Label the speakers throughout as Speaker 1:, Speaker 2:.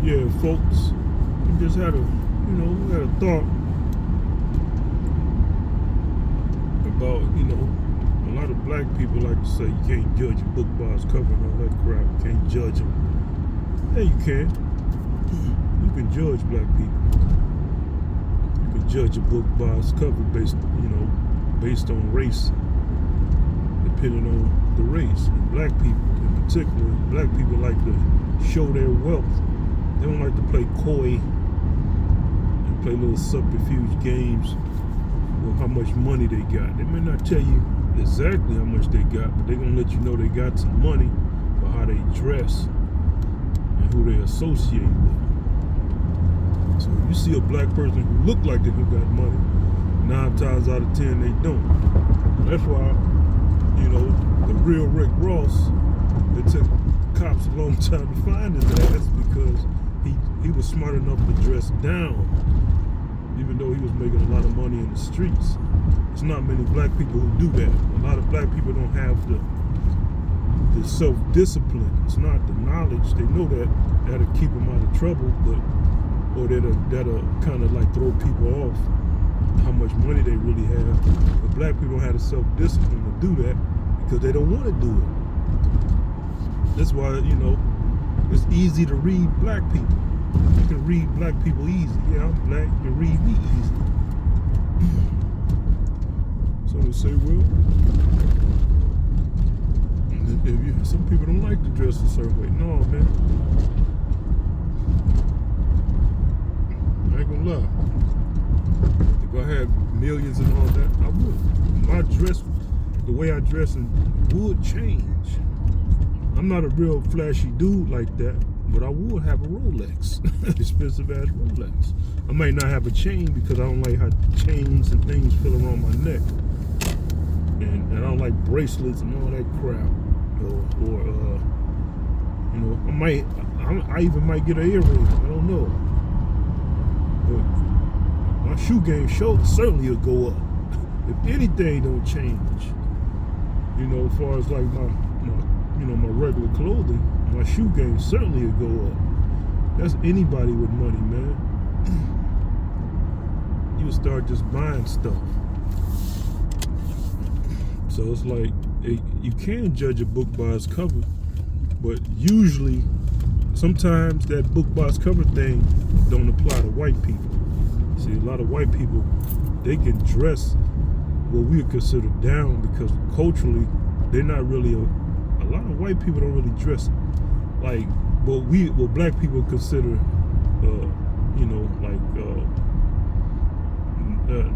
Speaker 1: yeah, folks, we just had a, had a thought about, a lot of black people like to say you can't judge a book by its cover and all that crap. You can't judge them. Yeah, you can. You can judge black people. You can judge a book by its cover based on race, depending on the race. And black people, in particular, black people like to show their wealth. They don't like to play coy and play little subterfuge games with how much money they got. They may not tell you exactly how much they got, but they're gonna let you know they got some money by how they dress and who they associate with. So if you see a black person who look like they got money, 9 times out of 10 they don't. That's why, the real Rick Ross, it took cops a long time to find his ass because he was smart enough to dress down, even though he was making a lot of money in the streets. There's not many black people who do that. A lot of black people don't have the self-discipline. It's not the knowledge. They know that'll keep them out of trouble, or that'll kind of like throw people off how much money they really have. But black people don't have the self-discipline to do that because they don't want to do it. That's why, it's easy to read black people. You can read black people easy. Yeah, I'm black. You can read me easy. So they say, well, some people don't like to dress a certain way. No, man. I ain't gonna lie. If I had millions and all that, I would. My dress, the way I dress, would change. I'm not a real flashy dude like that, but I would have a Rolex, expensive ass Rolex. I might not have a chain because I don't like how chains and things feel around my neck, and I don't like bracelets and all that crap. I even might get an earring. I don't know, but my shoe game certainly will go up if anything don't change. As far as like my regular clothing, my shoe game certainly will go up. That's anybody with money, man. You start just buying stuff. So it's like, you can judge a book by its cover, but usually, sometimes that book by its cover thing don't apply to white people. See, a lot of white people, they can dress what we would consider down because culturally, they're not really a lot of white people don't really dress like what black people consider,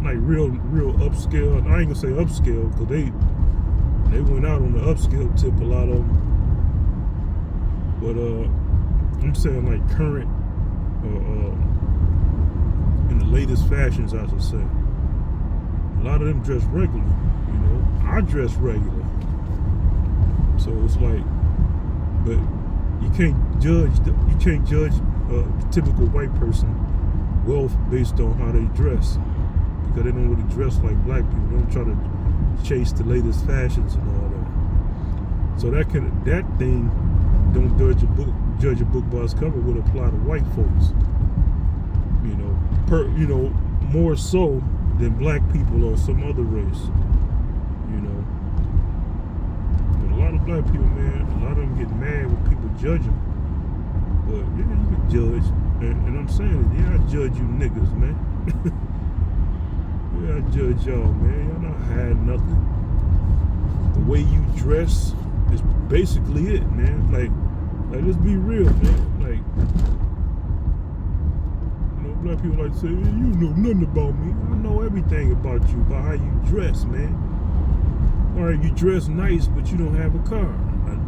Speaker 1: like real upscale. I ain't gonna say upscale because they went out on the upscale tip, a lot of them. But I'm saying like current, in the latest fashions, I should say. A lot of them dress regular. I dress regular. So it's like, but you can't judge the typical white person wealth based on how they dress, because they don't really dress like black people. They don't try to chase the latest fashions and all that. So that thing, don't judge a book by its cover, would apply to white folks. More so than black people or some other race. But a lot of black people, man, a lot of them get mad when people judge them. But yeah, you can judge, and I'm saying it. Yeah, I judge you niggas, man. Yeah, I judge y'all, man. Y'all not hiding nothing. The way you dress is basically it, man. Like let's be real, man. Like, black people like to say, you know nothing about me. I know everything about you, about how you dress, man. All right, you dress nice, but you don't have a car.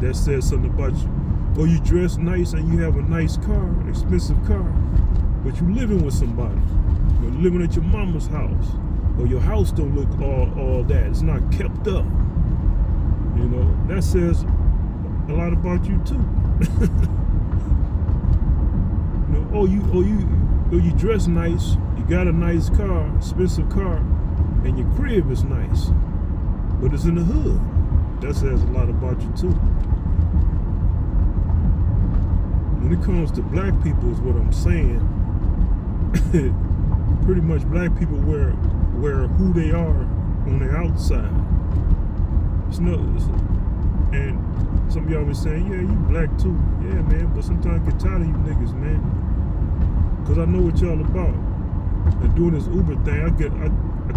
Speaker 1: That says something about you. Or you dress nice and you have a nice car, expensive car, but you living with somebody. You're living at your mama's house. Or your house don't look all that. It's not kept up. That says a lot about you too. You dress nice, you got a nice car, expensive car, and your crib is nice, but it's in the hood. That says a lot about you too. when it comes to black people, is what I'm saying. Pretty much, black people wear who they are on the outside. And some of y'all been saying, yeah, you black too. Yeah, man, but sometimes I get tired of you niggas, man. Cause I know what y'all about. And doing this Uber thing, I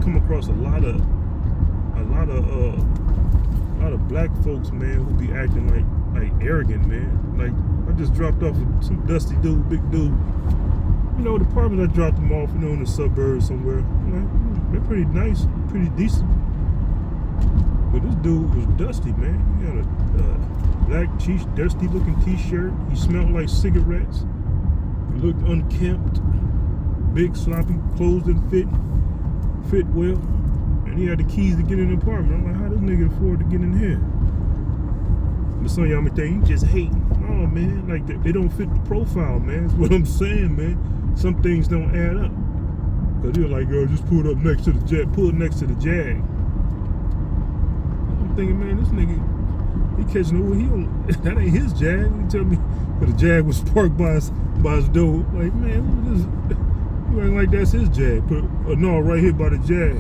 Speaker 1: come across a lot of black folks, man, who be acting like arrogant, man. Like, I just dropped off with some dusty dude, big dude. You know, the apartment I dropped them off, you know, in the suburbs somewhere. Like, they're pretty nice, pretty decent. But this dude was dusty, man. He had a black, dusty looking t-shirt. He smelled like cigarettes. He looked unkempt. Big, sloppy clothes didn't fit well. And he had the keys to get in the apartment. I'm like, how this nigga afford to get in here? But some of y'all may think, you just hate. No, man, like they don't fit the profile, man. That's what I'm saying, man. Some things don't add up. Cause they're like, yo, just pull it up next to the Jag. Pull it next to the Jag. I'm thinking, man, this nigga, he catching over. That ain't his Jag. He tell me the Jag was parked by his door. Like, man, what is this? You ain't like that's his Jag. Put no right here by the Jag.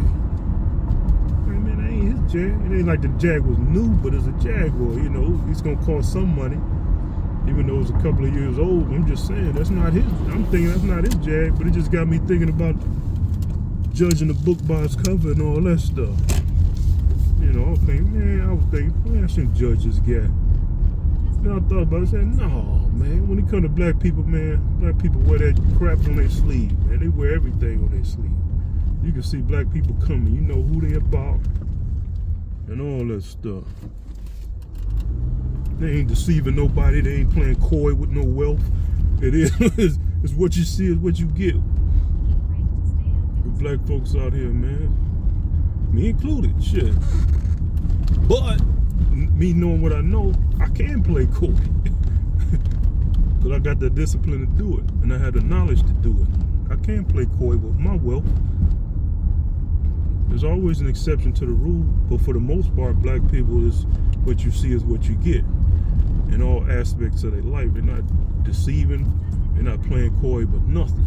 Speaker 1: Like, man, that ain't his Jag. It ain't like the Jag was new, but it's a Jaguar. You know, he's gonna cost some money, even though it's a couple of years old. I'm just saying that's not his. I'm thinking that's not his Jag, but it just got me thinking about judging the book by its cover and all that stuff. You know, I was thinking, man, I shouldn't judge this guy. Then I thought about it, said, no, man, when it comes to black people, man, black people wear that crap on their sleeve, man. They wear everything on their sleeve. You can see black people coming, you know who they about, and all that stuff. They ain't deceiving nobody, they ain't playing coy with no wealth. It is, it's what you see is what you get. With black folks out here, man. Me included, shit. But me knowing what I know, I can play coy. Cause I got the discipline to do it, and I had the knowledge to do it. I can play coy with my wealth. There's always an exception to the rule, but for the most part, black people, is what you see is what you get. In all aspects of their life, they're not deceiving, they're not playing coy with nothing.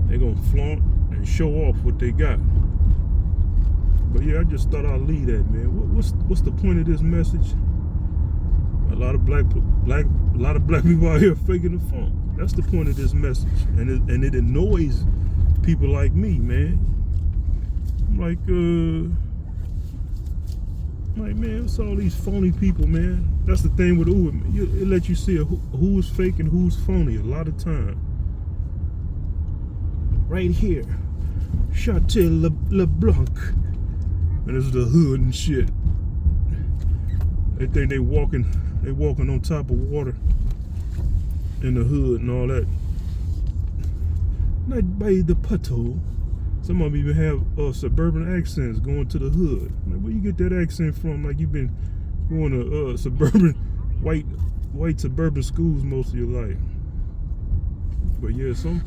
Speaker 1: They're gonna flaunt and show off what they got. But yeah, I just thought I'd leave that, man. What's the point of this message? A lot of black people out here faking the funk. That's the point of this message, and it annoys people like me, man. Like man, it's all these phony people, man. That's the thing with Uber. It lets you see who's fake and who's phony a lot of time. Right here, Chateau LeBlanc. And this is the hood and shit. They think they walking on top of water in the hood and all that. Not by the puddle. Some of them even have suburban accents going to the hood. Like, where you get that accent from? Like you've been going to suburban white suburban schools most of your life. But yeah, some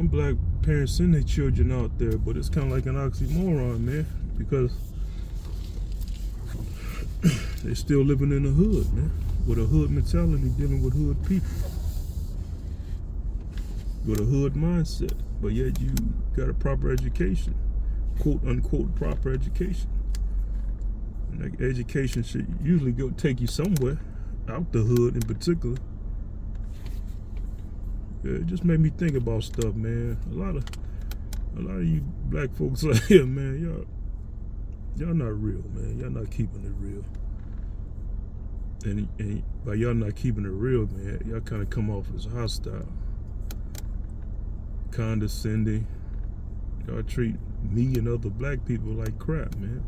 Speaker 1: black parents send their children out there, but it's kind of like an oxymoron, man, because they're still living in the hood, man, with a hood mentality, dealing with hood people, with a hood mindset. But yet you got a proper education, quote unquote proper education. And that education should usually take you somewhere, out the hood in particular. Yeah, it just made me think about stuff, man. A lot of you black folks out here, man, y'all not real, man. Y'all not keeping it real. And by y'all not keeping it real, man, y'all kind of come off as hostile, condescending. Y'all treat me and other black people like crap, man.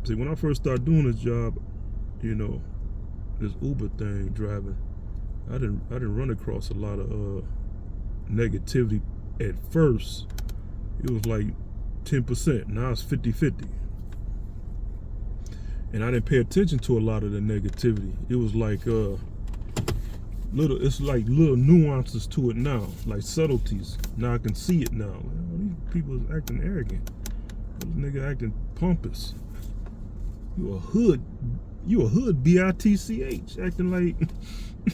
Speaker 1: See, when I first started doing this job, you know, this Uber thing, driving, I didn't run across a lot of negativity at first. It was like 10%. Now it's 50-50. And I didn't pay attention to a lot of the negativity. It was like little nuances to it now, like subtleties. Now I can see it now. Like, oh, these people is acting arrogant. Those niggas acting pompous. You a hood You a hood, bitch, acting like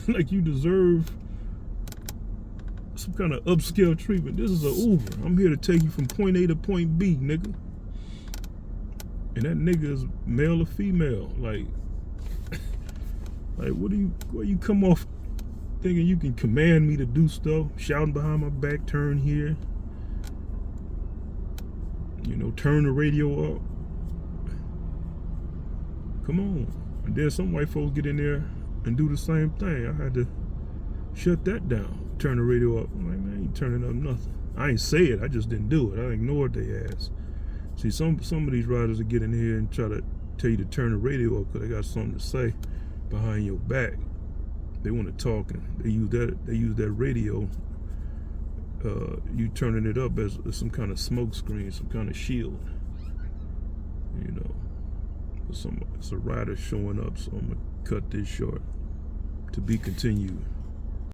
Speaker 1: like you deserve some kind of upscale treatment. This is an Uber. I'm here to take you from point A to point B, nigga. And that nigga is male or female. Like where you come off thinking you can command me to do stuff, shouting behind my back, turn here, you know, turn the radio up. Come on. And then some white folks get in there and do the same thing. I had to shut that down, turn the radio up. I'm like, man, I ain't turning up nothing. I ain't say it, I just didn't do it. I ignored their ass. See, some of these riders will get in here and try to tell you to turn the radio up because they got something to say behind your back. They want to talk, and they use that radio, you turning it up as some kind of smoke screen, some kind of shield. You know, it's a rider showing up, so I'm gonna cut this short. To be continued.